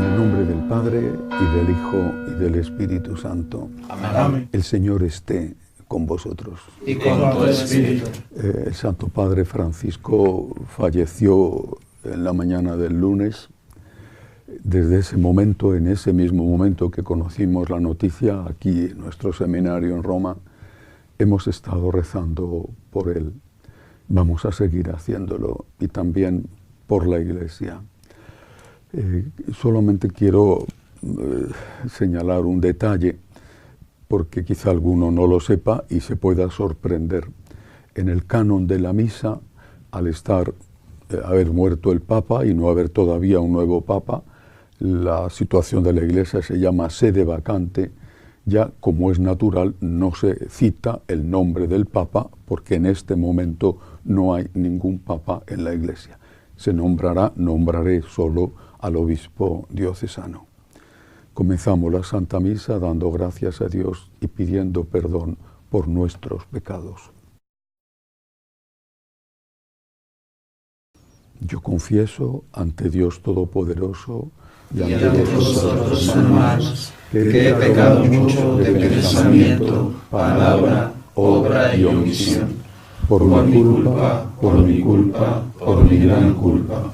el nombre del Padre, y del Hijo, y del Espíritu Santo. Amén. El Señor esté con vosotros. Y con tu espíritu. El Santo Padre Francisco falleció en la mañana del lunes. Desde ese momento, en ese mismo momento que conocimos la noticia, aquí en nuestro seminario en Roma, hemos estado rezando por él. Vamos a seguir haciéndolo, y también por la Iglesia. Solamente quiero señalar un detalle, porque quizá alguno no lo sepa y se pueda sorprender. En el canon de la misa, al haber muerto el Papa y no haber todavía un nuevo Papa, la situación de la Iglesia se llama sede vacante. Ya, como es natural, no se cita el nombre del Papa, porque en este momento no hay ningún Papa en la Iglesia. Nombraré solo al obispo diocesano. Comenzamos la Santa Misa dando gracias a Dios y pidiendo perdón por nuestros pecados. Yo confieso ante Dios Todopoderoso y ante vosotros, hermanos, que he pecado mucho de pensamiento, palabra, obra y omisión, por mi gran culpa.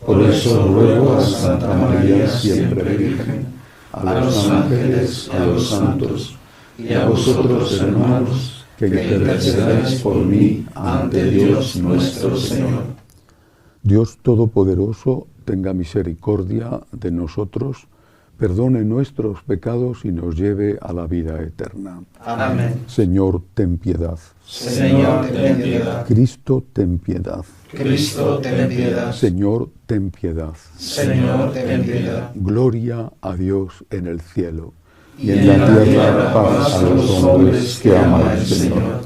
Por eso ruego a Santa María siempre Virgen, a los ángeles, a los santos, y a vosotros, hermanos, que intercedáis por mí ante Dios nuestro Señor. Dios Todopoderoso, tenga misericordia de nosotros, perdone nuestros pecados y nos lleve a la vida eterna. Amén. Señor, ten piedad. Señor, ten piedad. Cristo, ten piedad. Cristo, ten piedad. Señor, ten piedad. Señor, ten piedad. Gloria a Dios en el cielo, Y en la tierra paz a los hombres que aman al Señor.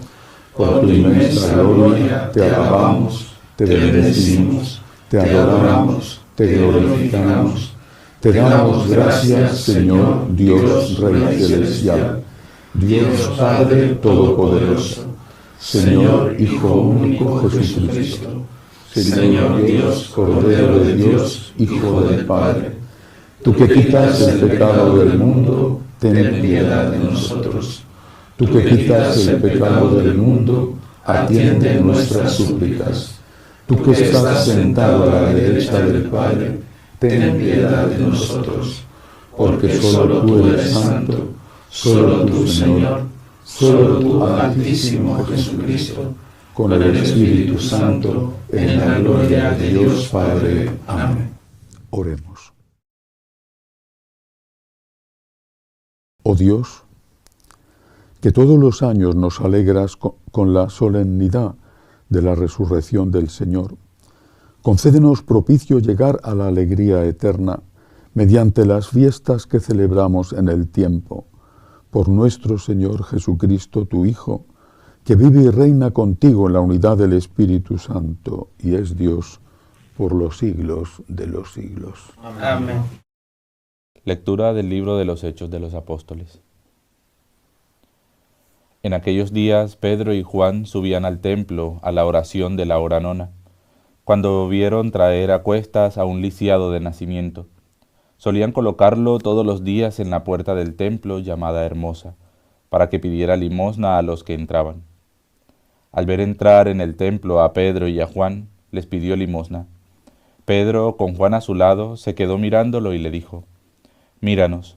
Por tu inmensa gloria te alabamos, te bendecimos, te adoramos, te glorificamos. Te damos gracias, Señor, Dios Rey Celestial, Dios Padre Todopoderoso, Señor Hijo único Jesucristo, Señor Dios, Cordero de Dios, Hijo del Padre. Tú que quitas el pecado del mundo, ten piedad de nosotros. Tú que quitas el pecado del mundo, atiende nuestras súplicas. Tú que estás sentado a la derecha del Padre, ten piedad de nosotros, porque solo tú eres santo, solo tú, Señor, solo tú, Altísimo Jesucristo, con el Espíritu Santo, en la gloria de Dios Padre. Amén. Oremos. Oh Dios, que todos los años nos alegras con la solemnidad de la resurrección del Señor, concédenos propicio llegar a la alegría eterna mediante las fiestas que celebramos en el tiempo, por nuestro Señor Jesucristo, tu Hijo, que vive y reina contigo en la unidad del Espíritu Santo, y es Dios por los siglos de los siglos. Amén. Lectura del libro de los Hechos de los Apóstoles. En aquellos días Pedro y Juan subían al templo a la oración de la hora nona, cuando vieron traer a cuestas a un lisiado de nacimiento. Solían colocarlo todos los días en la puerta del templo llamada Hermosa, para que pidiera limosna a los que entraban. Al ver entrar en el templo a Pedro y a Juan, les pidió limosna. Pedro, con Juan a su lado, se quedó mirándolo y le dijo: «Míranos».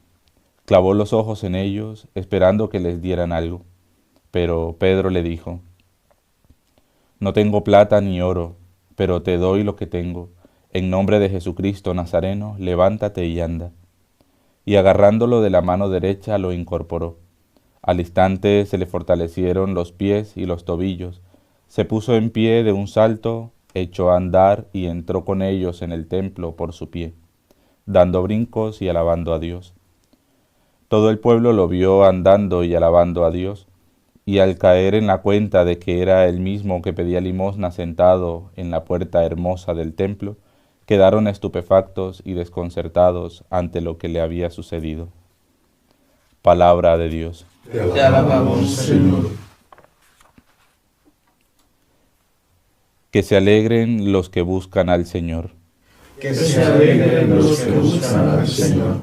Clavó los ojos en ellos, esperando que les dieran algo. Pero Pedro le dijo: «No tengo plata ni oro, pero te doy lo que tengo. En nombre de Jesucristo Nazareno, levántate y anda». Y agarrándolo de la mano derecha, lo incorporó. Al instante se le fortalecieron los pies y los tobillos. Se puso en pie de un salto, echó a andar y entró con ellos en el templo por su pie, dando brincos y alabando a Dios. Todo el pueblo lo vio andando y alabando a Dios, y al caer en la cuenta de que era el mismo que pedía limosna sentado en la puerta hermosa del templo, quedaron estupefactos y desconcertados ante lo que le había sucedido. Palabra de Dios. Te alabamos, Señor. Que se alegren los que buscan al Señor. Que se alegren los que buscan al Señor.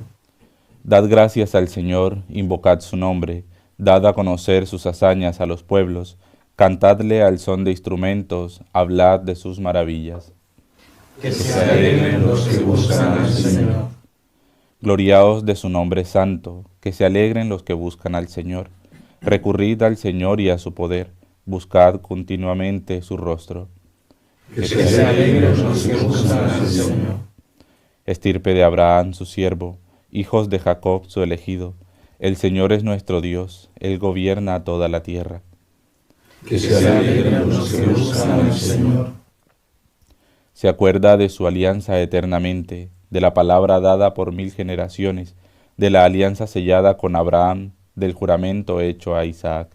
Dad gracias al Señor, invocad su nombre, dad a conocer sus hazañas a los pueblos, cantadle al son de instrumentos, hablad de sus maravillas. Que se alegren los que buscan al Señor. Gloriaos de su nombre santo, que se alegren los que buscan al Señor. Recurrid al Señor y a su poder, buscad continuamente su rostro. Que se alegren los que buscan al Señor. Estirpe de Abraham su siervo, hijos de Jacob su elegido. El Señor es nuestro Dios, Él gobierna toda la tierra. Que se alegren los que buscan al Señor. Se acuerda de su alianza eternamente, de la palabra dada por 1000 generaciones, de la alianza sellada con Abraham, del juramento hecho a Isaac.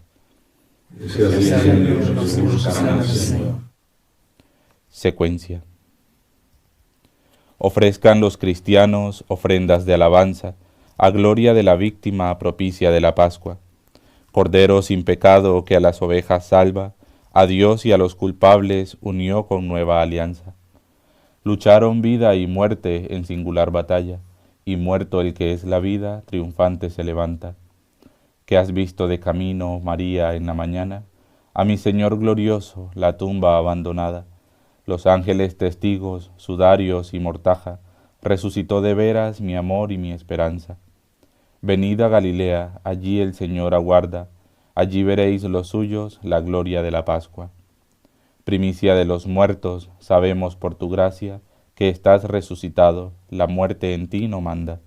Que se alegren los que buscan al Señor. Secuencia. Ofrezcan los cristianos ofrendas de alabanza, a gloria de la víctima propicia de la Pascua. Cordero sin pecado que a las ovejas salva, a Dios y a los culpables unió con nueva alianza. Lucharon vida y muerte en singular batalla, y muerto el que es la vida, triunfante se levanta. ¿Qué has visto de camino, María, en la mañana? A mi Señor glorioso, la tumba abandonada. Los ángeles testigos, sudarios y mortaja, resucitó de veras mi amor y mi esperanza. Venid a Galilea, allí el Señor aguarda, allí veréis los suyos la gloria de la Pascua. Primicia de los muertos, sabemos por tu gracia, que estás resucitado, la muerte en ti no manda.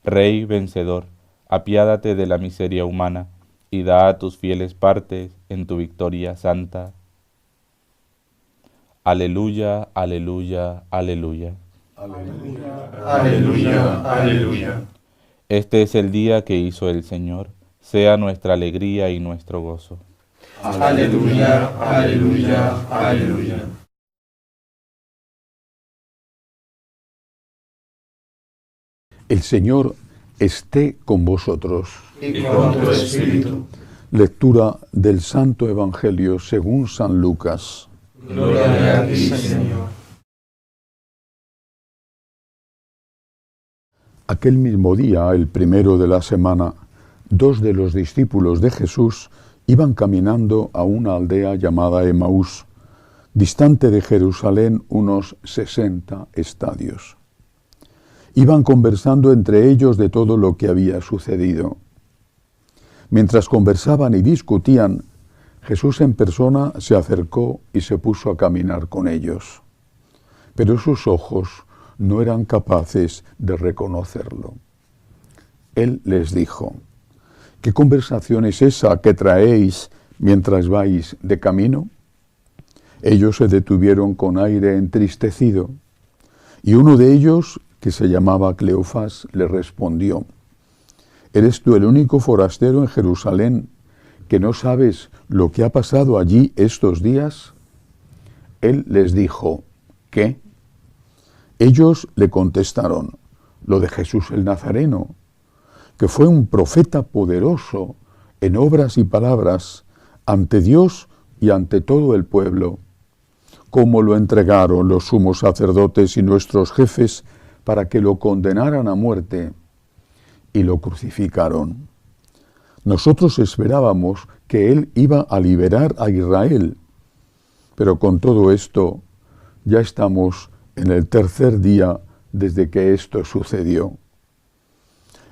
Rey vencedor, apiádate de la miseria humana, y da a tus fieles partes en tu victoria santa. Aleluya, aleluya, aleluya. Aleluya, aleluya, aleluya. Este es el día que hizo el Señor, sea nuestra alegría y nuestro gozo. Aleluya, aleluya, aleluya. El Señor esté con vosotros. Y con tu espíritu. Lectura del Santo Evangelio según San Lucas. Gloria a ti, Señor. Aquel mismo día, el primero de la semana, 2 de los discípulos de Jesús iban caminando a una aldea llamada Emaús, distante de Jerusalén unos 60 estadios. Iban conversando entre ellos de todo lo que había sucedido. Mientras conversaban y discutían, Jesús en persona se acercó y se puso a caminar con ellos. Pero sus ojos no eran capaces de reconocerlo. Él les dijo: ¿Qué conversación es esa que traéis mientras vais de camino? Ellos se detuvieron con aire entristecido, y uno de ellos, que se llamaba Cleofás, le respondió: ¿Eres tú el único forastero en Jerusalén que no sabes lo que ha pasado allí estos días? Él les dijo: ¿Qué? Ellos le contestaron: lo de Jesús el Nazareno, que fue un profeta poderoso en obras y palabras ante Dios y ante todo el pueblo. Cómo lo entregaron los sumos sacerdotes y nuestros jefes para que lo condenaran a muerte y lo crucificaron. Nosotros esperábamos que él iba a liberar a Israel, pero con todo esto ya estamos en el tercer día desde que esto sucedió.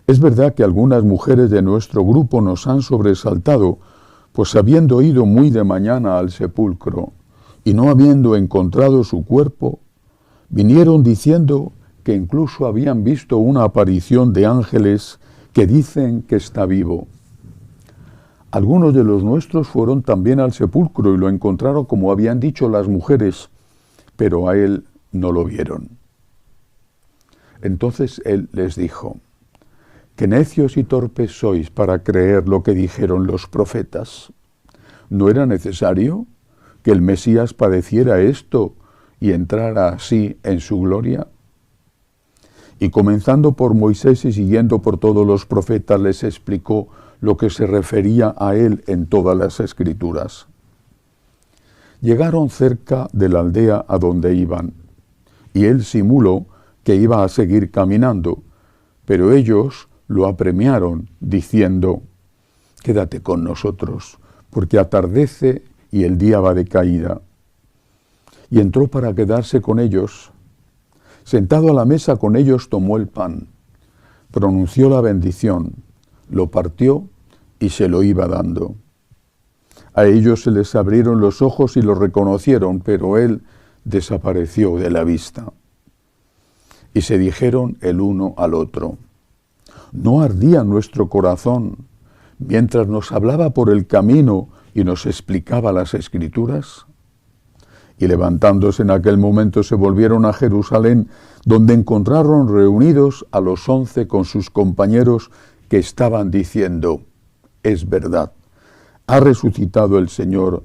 Es verdad que algunas mujeres de nuestro grupo nos han sobresaltado, pues habiendo ido muy de mañana al sepulcro y no habiendo encontrado su cuerpo, vinieron diciendo que incluso habían visto una aparición de ángeles que dicen que está vivo. Algunos de los nuestros fueron también al sepulcro y lo encontraron como habían dicho las mujeres, pero a él no lo vieron. Entonces él les dijo: «Qué necios y torpes sois para creer lo que dijeron los profetas. ¿No era necesario que el Mesías padeciera esto y entrara así en su gloria?» Y comenzando por Moisés y siguiendo por todos los profetas, les explicó lo que se refería a él en todas las Escrituras. Llegaron cerca de la aldea a donde iban, y él simuló que iba a seguir caminando, pero ellos lo apremiaron diciendo: «Quédate con nosotros, porque atardece y el día va de caída». Y entró para quedarse con ellos. Sentado a la mesa con ellos, tomó el pan, pronunció la bendición, lo partió y se lo iba dando. A ellos se les abrieron los ojos y lo reconocieron, pero él desapareció de la vista. Y se dijeron el uno al otro: ¿no ardía nuestro corazón mientras nos hablaba por el camino y nos explicaba las Escrituras? Y levantándose en aquel momento se volvieron a Jerusalén, donde encontraron reunidos a los 11 con sus compañeros, que estaban diciendo: «Es verdad, ha resucitado el Señor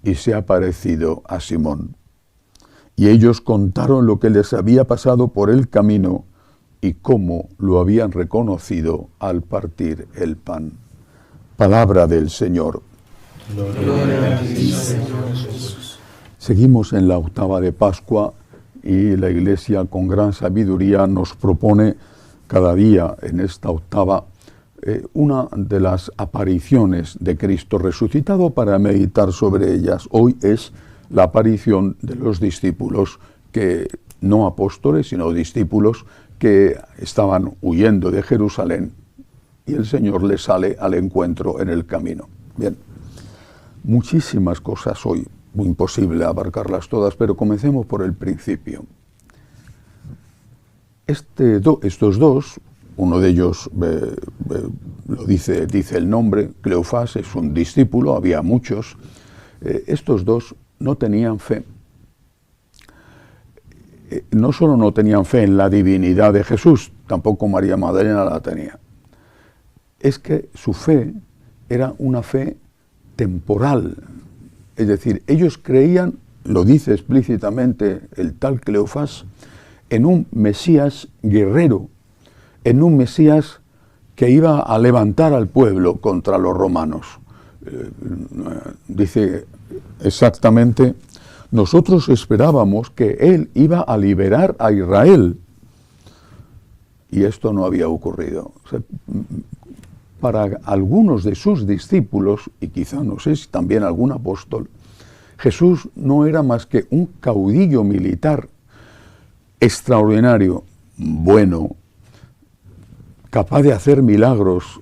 y se ha aparecido a Simón». Y ellos contaron lo que les había pasado por el camino y cómo lo habían reconocido al partir el pan. Palabra del Señor. Gloria a ti, Señor Jesús. Seguimos en la octava de Pascua y la Iglesia, con gran sabiduría, nos propone cada día en esta octava una de las apariciones de Cristo resucitado para meditar sobre ellas. Hoy es la aparición de los discípulos, que no apóstoles, sino discípulos que estaban huyendo de Jerusalén, y el Señor les sale al encuentro en el camino. Bien, muchísimas cosas hoy, muy imposible abarcarlas todas, pero comencemos por el principio. Estos dos, uno de ellos lo dice el nombre, Cleofás es un discípulo, había muchos. Estos dos no tenían fe. No solo no tenían fe en la divinidad de Jesús, tampoco María Magdalena la tenía. Es que su fe era una fe temporal. Es decir, ellos creían, lo dice explícitamente el tal Cleofás, en un Mesías guerrero, en un Mesías que iba a levantar al pueblo contra los romanos. Dice exactamente: nosotros esperábamos que él iba a liberar a Israel. Y esto no había ocurrido. O sea, para algunos de sus discípulos, y quizá no sé si también algún apóstol, Jesús no era más que un caudillo militar extraordinario, bueno, capaz de hacer milagros.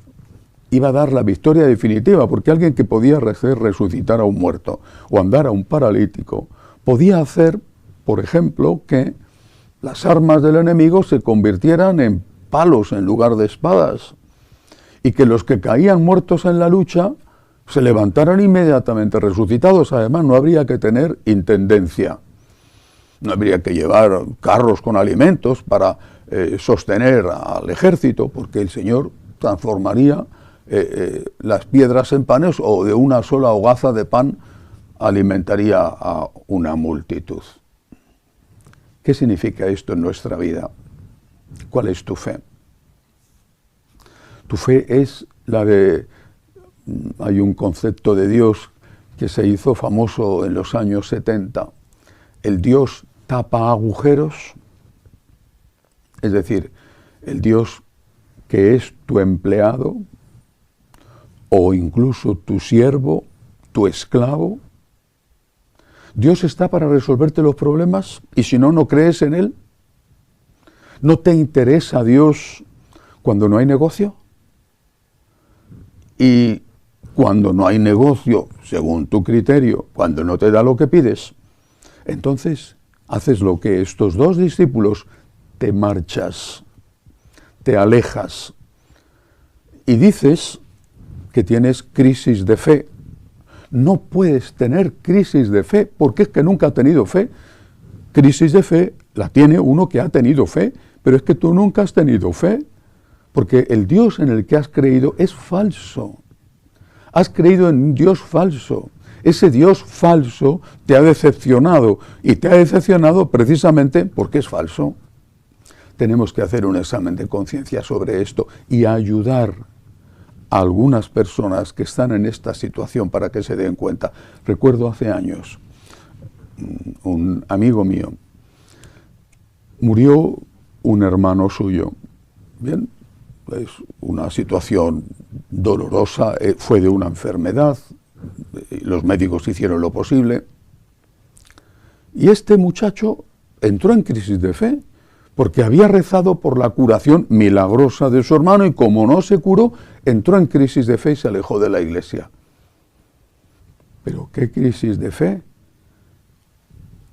Iba a dar la victoria definitiva, porque alguien que podía hacer resucitar a un muerto o andar a un paralítico, podía hacer, por ejemplo, que las armas del enemigo se convirtieran en palos en lugar de espadas, y que los que caían muertos en la lucha se levantaran inmediatamente resucitados. Además, no habría que tener intendencia, no habría que llevar carros con alimentos para sostener al ejército, porque el Señor transformaría las piedras en panes, o de una sola hogaza de pan alimentaría a una multitud. ¿Qué significa esto en nuestra vida? ¿Cuál es tu fe? Tu fe es la de... Hay un concepto de Dios que se hizo famoso en los años 70. El Dios tapa agujeros, es decir, el Dios que es tu empleado, o incluso tu siervo, tu esclavo. Dios está para resolverte los problemas, y si no, no crees en Él. ¿No te interesa Dios cuando no hay negocio? Y cuando no hay negocio, según tu criterio, cuando no te da lo que pides, entonces haces lo que estos dos discípulos: te marchas, te alejas y dices que tienes crisis de fe. No puedes tener crisis de fe, porque es que nunca has tenido fe. Crisis de fe la tiene uno que ha tenido fe, pero es que tú nunca has tenido fe, porque el Dios en el que has creído es falso. Has creído en un Dios falso. Ese Dios falso te ha decepcionado, y te ha decepcionado precisamente porque es falso. Tenemos que hacer un examen de conciencia sobre esto y ayudar a algunas personas que están en esta situación para que se den cuenta. Recuerdo hace años un amigo mío Murió un hermano suyo. Bien, es una situación dolorosa, fue de una enfermedad, los médicos hicieron lo posible, y este muchacho entró en crisis de fe, porque había rezado por la curación milagrosa de su hermano, y como no se curó, entró en crisis de fe y se alejó de la iglesia. ¿Pero qué crisis de fe?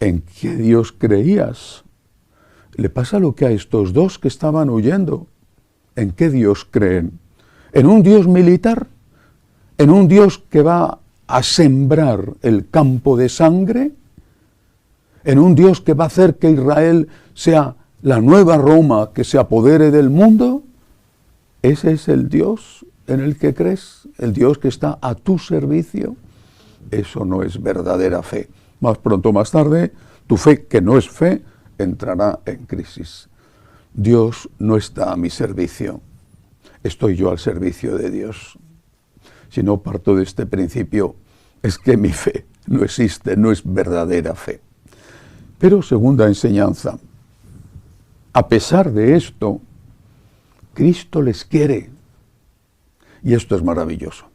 ¿En qué Dios creías? Le pasa lo que a estos dos que estaban huyendo. ¿En qué Dios creen? ¿En un Dios militar? ¿En un Dios que va a sembrar el campo de sangre? ¿En un Dios que va a hacer que Israel sea la nueva Roma que se apodere del mundo? ¿Ese es el Dios en el que crees? ¿El Dios que está a tu servicio? Eso no es verdadera fe. Más pronto o más tarde, tu fe, que no es fe, entrará en crisis. Dios no está a mi servicio, estoy yo al servicio de Dios. Si no parto de este principio, es que mi fe no existe, no es verdadera fe. Pero segunda enseñanza, a pesar de esto, Cristo les quiere. Y esto es maravilloso.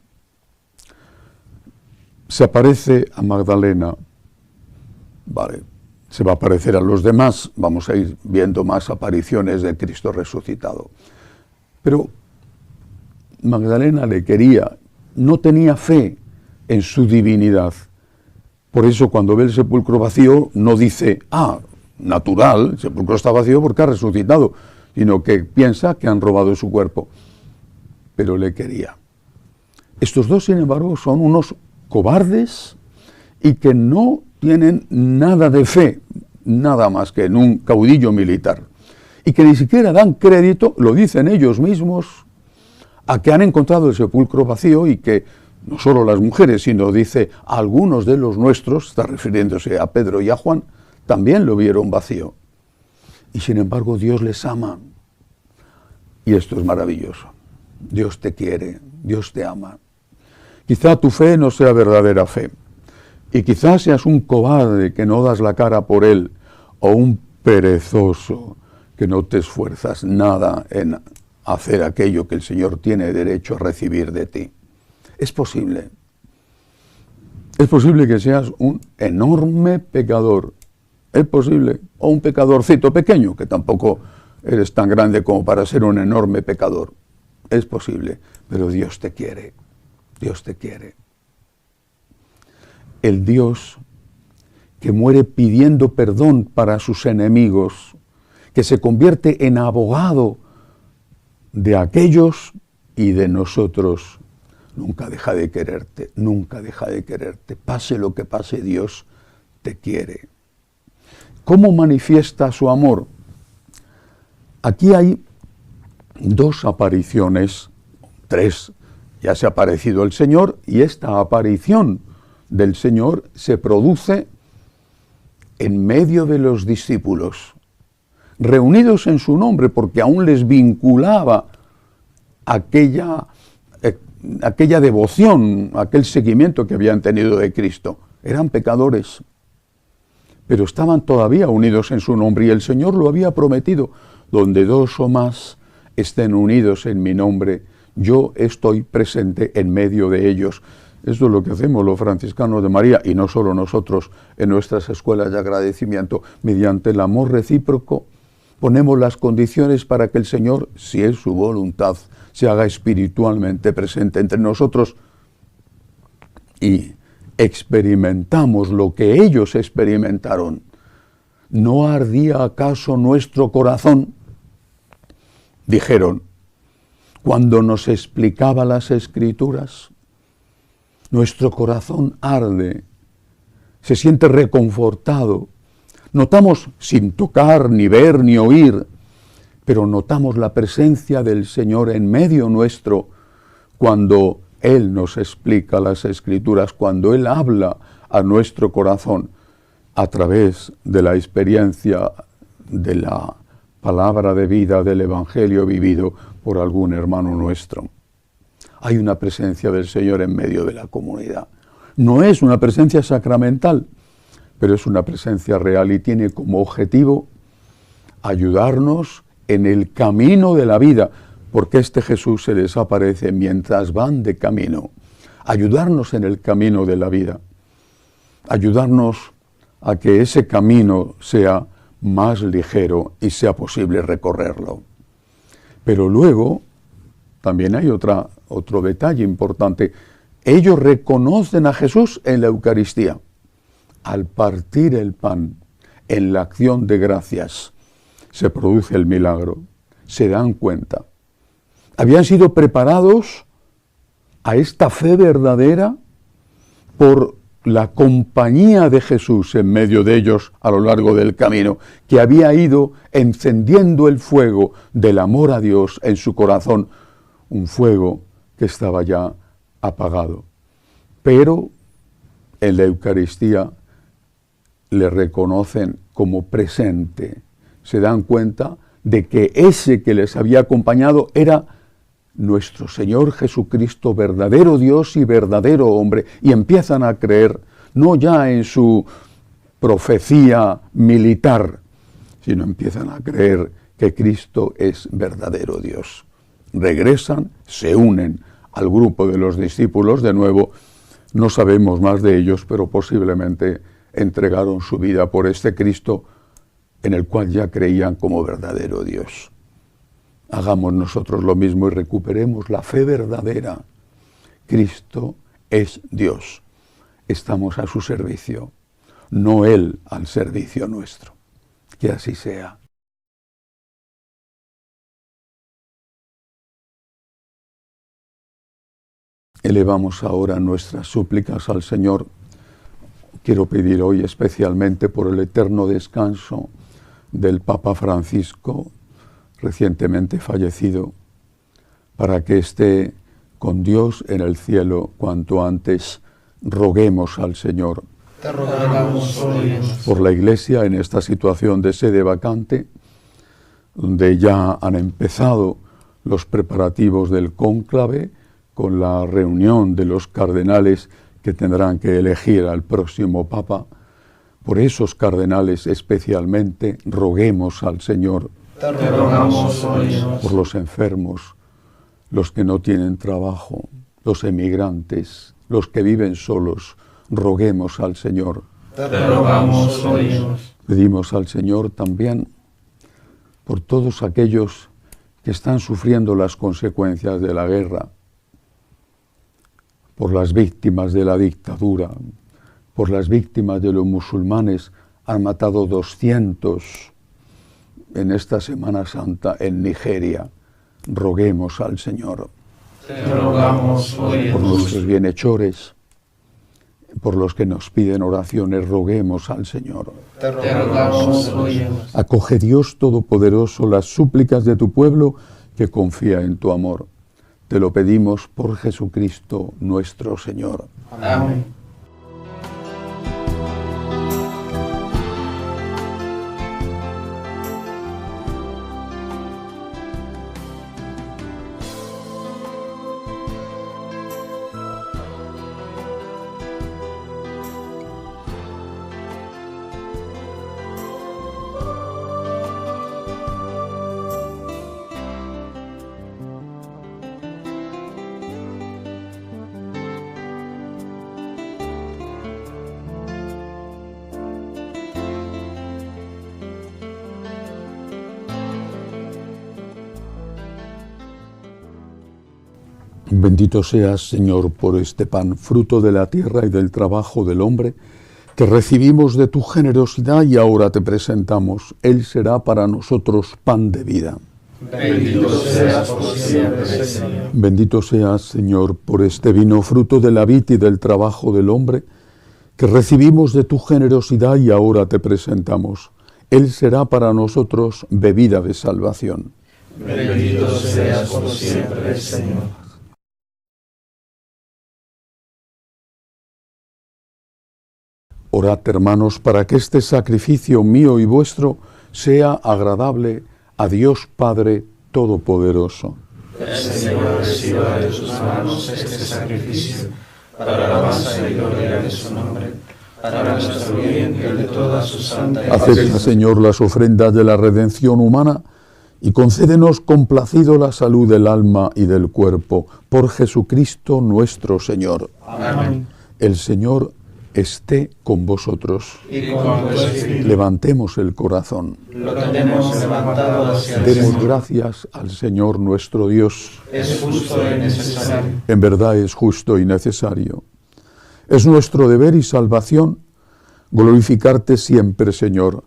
Se aparece a Magdalena, vale, se va a aparecer a los demás, vamos a ir viendo más apariciones de Cristo resucitado. Pero Magdalena le quería, no tenía fe en su divinidad. Por eso cuando ve el sepulcro vacío no dice, natural, el sepulcro está vacío porque ha resucitado, sino que piensa que han robado su cuerpo. Pero le quería. Estos dos, sin embargo, son unos cobardes y que no tienen nada de fe, nada más que en un caudillo militar, y que ni siquiera dan crédito, lo dicen ellos mismos, a que han encontrado el sepulcro vacío y que no solo las mujeres, sino dice algunos de los nuestros, está refiriéndose a Pedro y a Juan, también lo vieron vacío. Y sin embargo Dios les ama. Y esto es maravilloso. Dios te quiere, Dios te ama. Quizá tu fe no sea verdadera fe. Y quizás seas un cobarde que no das la cara por Él, o un perezoso que no te esfuerzas nada en hacer aquello que el Señor tiene derecho a recibir de ti. Es posible. Es posible que seas un enorme pecador. Es posible. O un pecadorcito pequeño, que tampoco eres tan grande como para ser un enorme pecador. Es posible. Pero Dios te quiere. Dios te quiere. El Dios que muere pidiendo perdón para sus enemigos, que se convierte en abogado de aquellos y de nosotros, nunca deja de quererte, nunca deja de quererte. Pase lo que pase, Dios te quiere. ¿Cómo manifiesta su amor? Aquí hay dos apariciones, tres, ya se ha aparecido el Señor, y esta aparición del Señor se produce en medio de los discípulos, reunidos en su nombre, porque aún les vinculaba aquella devoción, aquel seguimiento que habían tenido de Cristo. Eran pecadores, pero estaban todavía unidos en su nombre, y el Señor lo había prometido: donde dos o más estén unidos en mi nombre, yo estoy presente en medio de ellos. Esto es lo que hacemos los franciscanos de María, y no solo nosotros en nuestras escuelas de agradecimiento. Mediante el amor recíproco ponemos las condiciones para que el Señor, si es su voluntad, se haga espiritualmente presente entre nosotros, y experimentamos lo que ellos experimentaron. ¿No ardía acaso nuestro corazón?, dijeron, cuando nos explicaba las Escrituras. Nuestro corazón arde, se siente reconfortado. Notamos, sin tocar, ni ver, ni oír, pero notamos la presencia del Señor en medio nuestro cuando Él nos explica las Escrituras, cuando Él habla a nuestro corazón a través de la experiencia de la palabra de vida del Evangelio vivido por algún hermano nuestro. Hay una presencia del Señor en medio de la comunidad. No es una presencia sacramental, pero es una presencia real y tiene como objetivo ayudarnos en el camino de la vida, porque este Jesús se les aparece mientras van de camino. Ayudarnos en el camino de la vida, ayudarnos a que ese camino sea más ligero y sea posible recorrerlo. Pero luego también hay otro detalle importante. Ellos reconocen a Jesús en la Eucaristía, al partir el pan, en la acción de gracias, se produce el milagro, se dan cuenta. Habían sido preparados a esta fe verdadera por la compañía de Jesús en medio de ellos a lo largo del camino, que había ido encendiendo el fuego del amor a Dios en su corazón, un fuego que estaba ya apagado. Pero en la Eucaristía le reconocen como presente, se dan cuenta de que ese que les había acompañado era nuestro Señor Jesucristo, verdadero Dios y verdadero hombre, y empiezan a creer, no ya en su profecía militar, sino empiezan a creer que Cristo es verdadero Dios. Regresan, se unen al grupo de los discípulos de nuevo, no sabemos más de ellos, pero posiblemente entregaron su vida por este Cristo en el cual ya creían como verdadero Dios. Hagamos nosotros lo mismo y recuperemos la fe verdadera. Cristo es Dios. Estamos a su servicio, no Él al servicio nuestro. Que así sea. Elevamos ahora nuestras súplicas al Señor. Quiero pedir hoy especialmente por el eterno descanso del Papa Francisco, recientemente fallecido, para que esté con Dios en el cielo cuanto antes. Roguemos al Señor. Te rogamos, óyenos. Por la Iglesia en esta situación de sede vacante, donde ya han empezado los preparativos del cónclave, con la reunión de los cardenales que tendrán que elegir al próximo Papa. Por esos cardenales especialmente roguemos al Señor. Te rogamos, óyenos. Por los enfermos, los que no tienen trabajo, los emigrantes, los que viven solos, roguemos al Señor. Te rogamos, óyenos. Pedimos al Señor también por todos aquellos que están sufriendo las consecuencias de la guerra, por las víctimas de la dictadura, por las víctimas de los musulmanes. Han matado 200 en esta Semana Santa en Nigeria. Roguemos al Señor. Te rogamos, óyenos. Por nuestros bienhechores, por los que nos piden oraciones, roguemos al Señor. Te rogamos, óyenos. Acoge, Dios Todopoderoso, las súplicas de tu pueblo que confía en tu amor. Te lo pedimos por Jesucristo nuestro Señor. Amén. Bendito seas, Señor, por este pan, fruto de la tierra y del trabajo del hombre, que recibimos de tu generosidad y ahora te presentamos. Él será para nosotros pan de vida. Bendito seas por siempre, Señor. Bendito seas, Señor, por este vino, fruto de la vid y del trabajo del hombre, que recibimos de tu generosidad y ahora te presentamos. Él será para nosotros bebida de salvación. Bendito seas por siempre, Señor. Orad, hermanos, para que este sacrificio mío y vuestro sea agradable a Dios Padre Todopoderoso. El Señor reciba de tus manos este sacrificio, para alabanza y gloria de su nombre, para nuestro bien y el de toda su santa iglesia. Acepta, Señor, las ofrendas de la redención humana y concédenos complacido la salud del alma y del cuerpo, por Jesucristo nuestro Señor. Amén. El Señor esté con vosotros. Y con tu espíritu. Levantemos el corazón. Lo tenemos levantado hacia el Demos Señor. gracias al Señor nuestro Dios. Es justo y necesario. En verdad es justo y necesario. Es nuestro deber y salvación glorificarte siempre, Señor,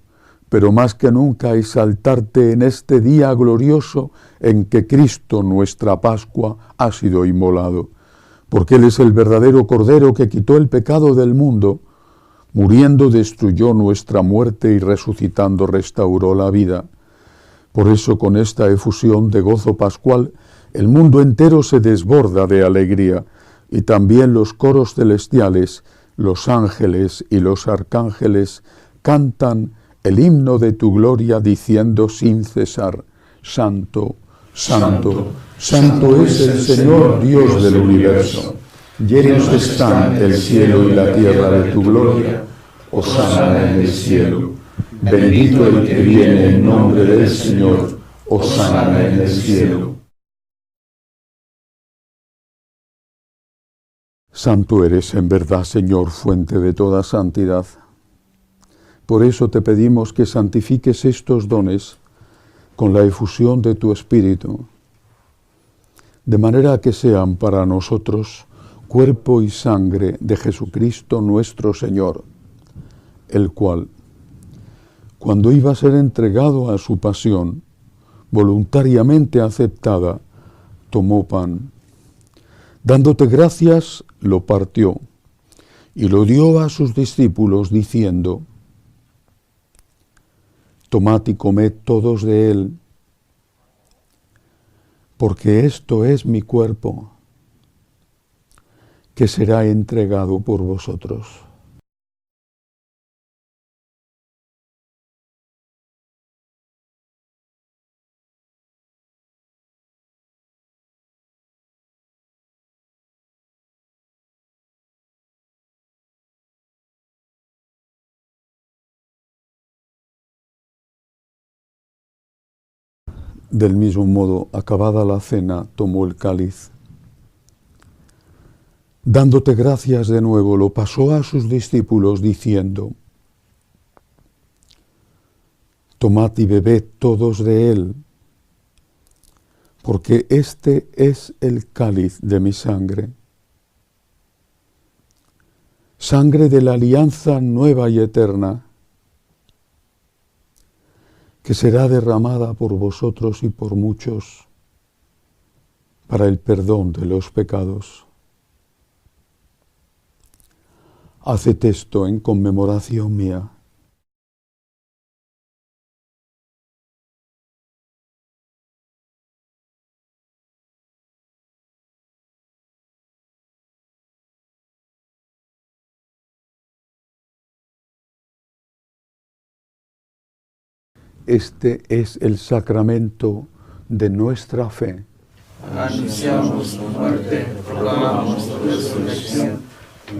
pero más que nunca exaltarte en este día glorioso en que Cristo, nuestra Pascua, ha sido inmolado, porque Él es el verdadero Cordero que quitó el pecado del mundo, muriendo destruyó nuestra muerte y resucitando restauró la vida. Por eso, con esta efusión de gozo pascual, el mundo entero se desborda de alegría, y también los coros celestiales, los ángeles y los arcángeles cantan el himno de tu gloria diciendo sin cesar: Santo, Santo, Santo es el Señor Dios del universo. Llenos están el cielo y la tierra de tu gloria. Hosana en el cielo. Bendito el que viene en nombre del Señor. Hosana en el cielo. Santo eres en verdad, Señor, fuente de toda santidad. Por eso te pedimos que santifiques estos dones con la efusión de tu Espíritu, de manera que sean para nosotros cuerpo y sangre de Jesucristo nuestro Señor, el cual, cuando iba a ser entregado a su pasión, voluntariamente aceptada, tomó pan. Dándote gracias, lo partió y lo dio a sus discípulos diciendo: Tomad y comed todos de él, porque esto es mi cuerpo, que será entregado por vosotros. Del mismo modo, acabada la cena, tomó el cáliz. Dándote gracias de nuevo, lo pasó a sus discípulos diciendo: Tomad y bebed todos de él, porque este es el cáliz de mi sangre, sangre de la alianza nueva y eterna, que será derramada por vosotros y por muchos para el perdón de los pecados. Haced esto en conmemoración mía. Este es el sacramento de nuestra fe. Anunciamos tu muerte, proclamamos tu resurrección.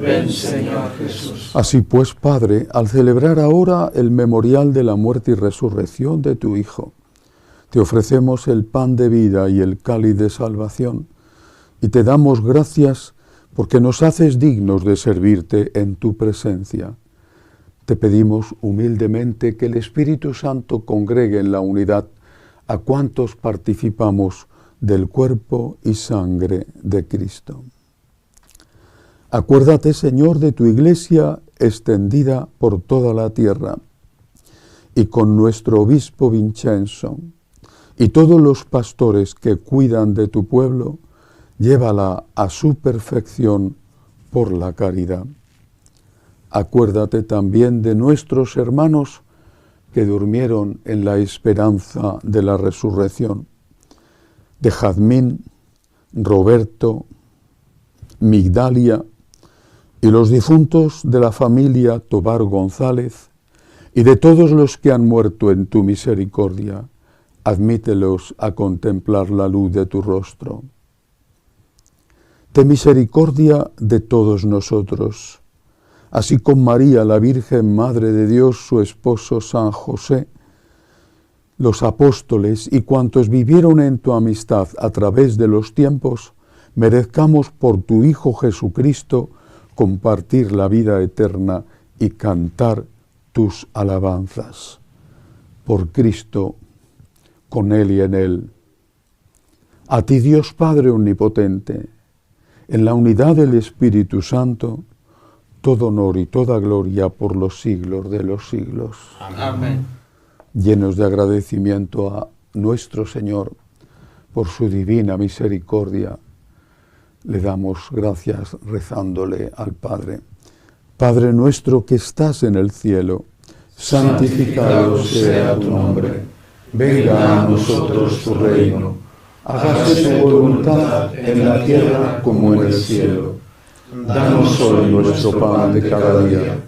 Ven, Señor Jesús. Así pues, Padre, al celebrar ahora el memorial de la muerte y resurrección de tu Hijo, te ofrecemos el pan de vida y el cáliz de salvación, y te damos gracias porque nos haces dignos de servirte en tu presencia. Te pedimos humildemente que el Espíritu Santo congregue en la unidad a cuantos participamos del cuerpo y sangre de Cristo. Acuérdate, Señor, de tu Iglesia extendida por toda la tierra, y con nuestro obispo Vincenzo y todos los pastores que cuidan de tu pueblo, llévala a su perfección por la caridad. Acuérdate también de nuestros hermanos que durmieron en la esperanza de la resurrección, de Jazmín, Roberto, Migdalia y los difuntos de la familia Tobar González y de todos los que han muerto en tu misericordia. Admítelos a contemplar la luz de tu rostro. Ten misericordia de todos nosotros. así con María, la Virgen Madre de Dios, su esposo San José, los apóstoles y cuantos vivieron en tu amistad a través de los tiempos, merezcamos por tu Hijo Jesucristo compartir la vida eterna y cantar tus alabanzas. Por Cristo, con Él y en Él. A ti, Dios Padre Omnipotente, en la unidad del Espíritu Santo, todo honor y toda gloria por los siglos de los siglos. Amén. Llenos de agradecimiento a nuestro Señor por su divina misericordia, le damos gracias rezándole al Padre. Padre nuestro que estás en el cielo, santificado sea tu nombre. Venga a nosotros tu reino. Hágase tu voluntad en la tierra como en el cielo. Danos hoy nuestro pan de cada día.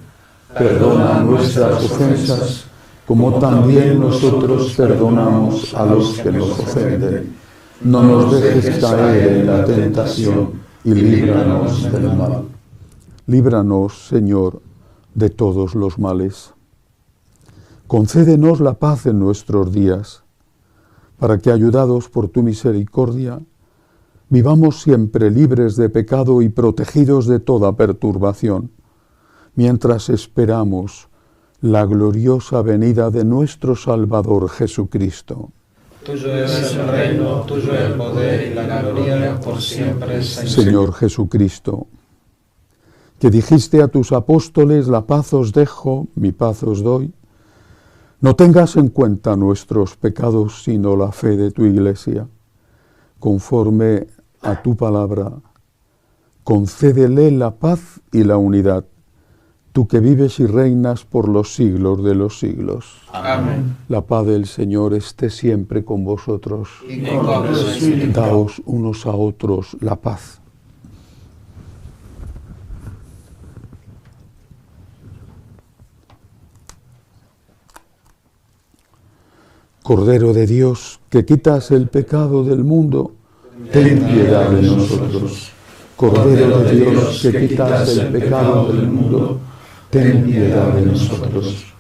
Perdona nuestras ofensas, como también nosotros perdonamos a los que nos ofenden. No nos dejes caer en la tentación y líbranos del mal. Líbranos, Señor, de todos los males. Concédenos la paz en nuestros días, para que, ayudados por tu misericordia, vivamos siempre libres de pecado y protegidos de toda perturbación, mientras esperamos la gloriosa venida de nuestro Salvador Jesucristo. Tuyo es el reino, tuyo el poder y la gloria por siempre, Señor Jesucristo, que dijiste a tus apóstoles, la paz os dejo, mi paz os doy, no tengas en cuenta nuestros pecados, sino la fe de tu Iglesia. Conforme a tu palabra, concédele la paz y la unidad, tú que vives y reinas por los siglos de los siglos. Amén. La paz del Señor esté siempre con vosotros. Y con tu espíritu. Daos unos a otros la paz. Cordero de Dios, que quitas el pecado del mundo, ten piedad de nosotros. Cordero de Dios, que quitas el pecado del mundo, ten piedad de nosotros.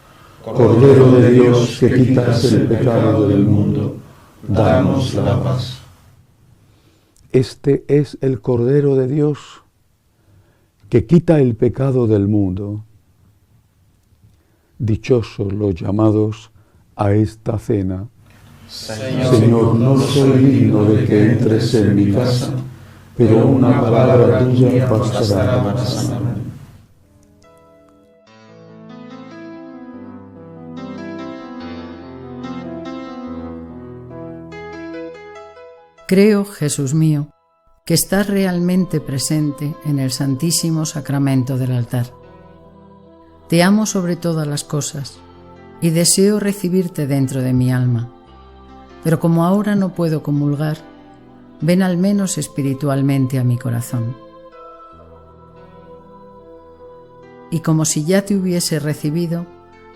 Cordero de Dios, que quitas el pecado del mundo, danos la paz. Este es el Cordero de Dios, que quita el pecado del mundo. Dichosos los llamados a esta cena. Señor, no soy digno de que entres en mi casa, pero una palabra tuya bastará para sanarme. Creo, Jesús mío, que estás realmente presente en el Santísimo Sacramento del altar. Te amo sobre todas las cosas y deseo recibirte dentro de mi alma. Pero como ahora no puedo comulgar, ven al menos espiritualmente a mi corazón. Y como si ya te hubiese recibido,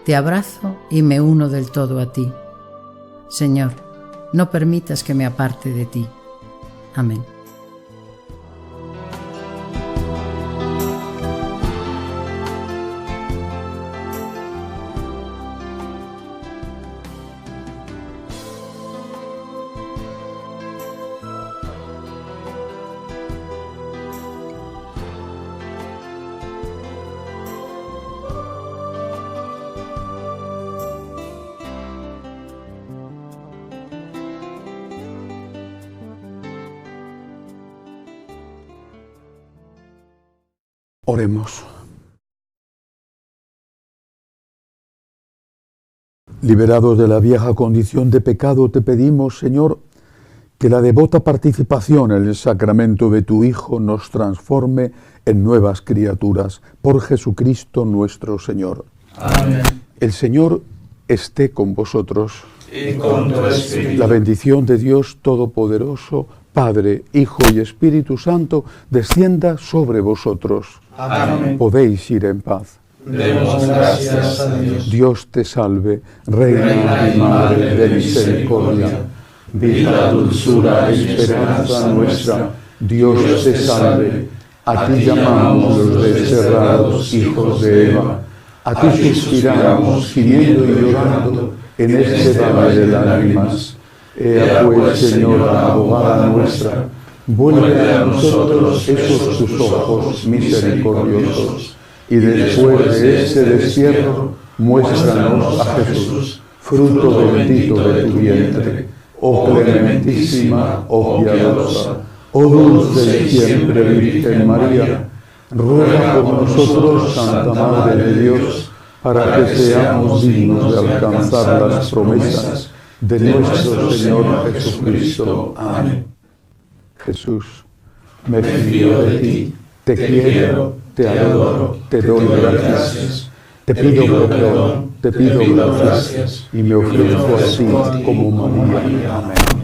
te abrazo y me uno del todo a ti. Señor, no permitas que me aparte de ti. Amén. Oremos. Liberados de la vieja condición de pecado, te pedimos, Señor, que la devota participación en el sacramento de tu Hijo nos transforme en nuevas criaturas, por Jesucristo nuestro Señor. Amén. El Señor esté con vosotros. Y con tu espíritu. La bendición de Dios Todopoderoso, Padre, Hijo y Espíritu Santo, descienda sobre vosotros. Amén. Podéis ir en paz. Demos gracias a Dios. Dios te salve, Reina y Madre de misericordia, vida, dulzura y esperanza nuestra, Dios te salve. A ti llamamos los desterrados hijos de Eva. A ti suspiramos, gimiendo y llorando en este valle de lágrimas. Ea pues, Señora, abogada nuestra, vuelve a nosotros esos tus ojos misericordiosos, y después de este destierro, muéstranos a Jesús, fruto bendito de tu vientre. Oh clementísima, oh piadosa, oh dulce y siempre Virgen María, ruega por nosotros, Santa Madre de Dios, para que seamos dignos de alcanzar las promesas de nuestro Señor Jesucristo. Amén. Jesús, me fío de ti, te quiero, te adoro, te doy gracias, te pido perdón, te pido gracias y me ofrezco a ti como María. Amén.